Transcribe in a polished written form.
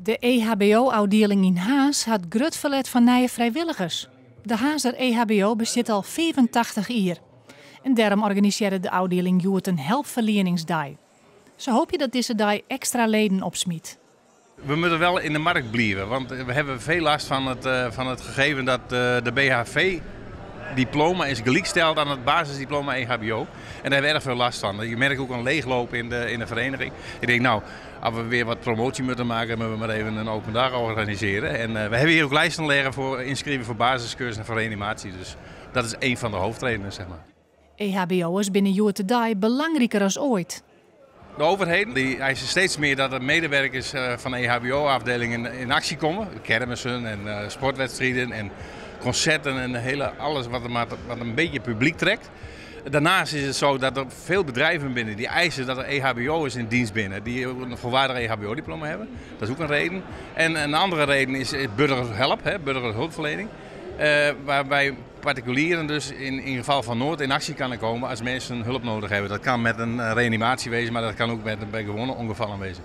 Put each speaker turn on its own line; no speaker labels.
De EHBO-afdeling in Haas had grut verlet van nieuwe vrijwilligers. De Haaser EHBO bestaat al 85 jaar. En daarom organiseerde de afdeling Joert een helpverleningsdag. Zo hoop je dat deze dag extra leden opsmiet.
We moeten wel in de markt blijven, want we hebben veel last van het gegeven dat de BHV-diploma is gelijkgesteld aan het basisdiploma EHBO. En daar hebben we erg veel last van. Je merkt ook een leegloop in de vereniging. Ik denk, nou, als we weer wat promotie moeten maken, moeten we maar even een open dag organiseren. En we hebben hier ook lijsten liggen voor inschrijven voor basiscursus en voor reanimatie. Dus dat is één van de hoofdredenen, zeg maar.
EHBO'ers binnen Joert de Dag belangrijker als ooit.
De overheden die eisen steeds meer dat de medewerkers van de EHBO-afdelingen in actie komen. Kermissen en sportwedstrijden en concerten en alles wat een beetje publiek trekt. Daarnaast is het zo dat er veel bedrijven binnen die eisen dat er EHBO'ers in dienst binnen die een volwaardig EHBO-diploma hebben. Dat is ook een reden. En een andere reden is burgerhulp, burgerhulpverlening. Waarbij particulieren dus in geval van nood in actie kunnen komen als mensen hulp nodig hebben. Dat kan met een reanimatie wezen, maar dat kan ook bij gewone ongevallen wezen.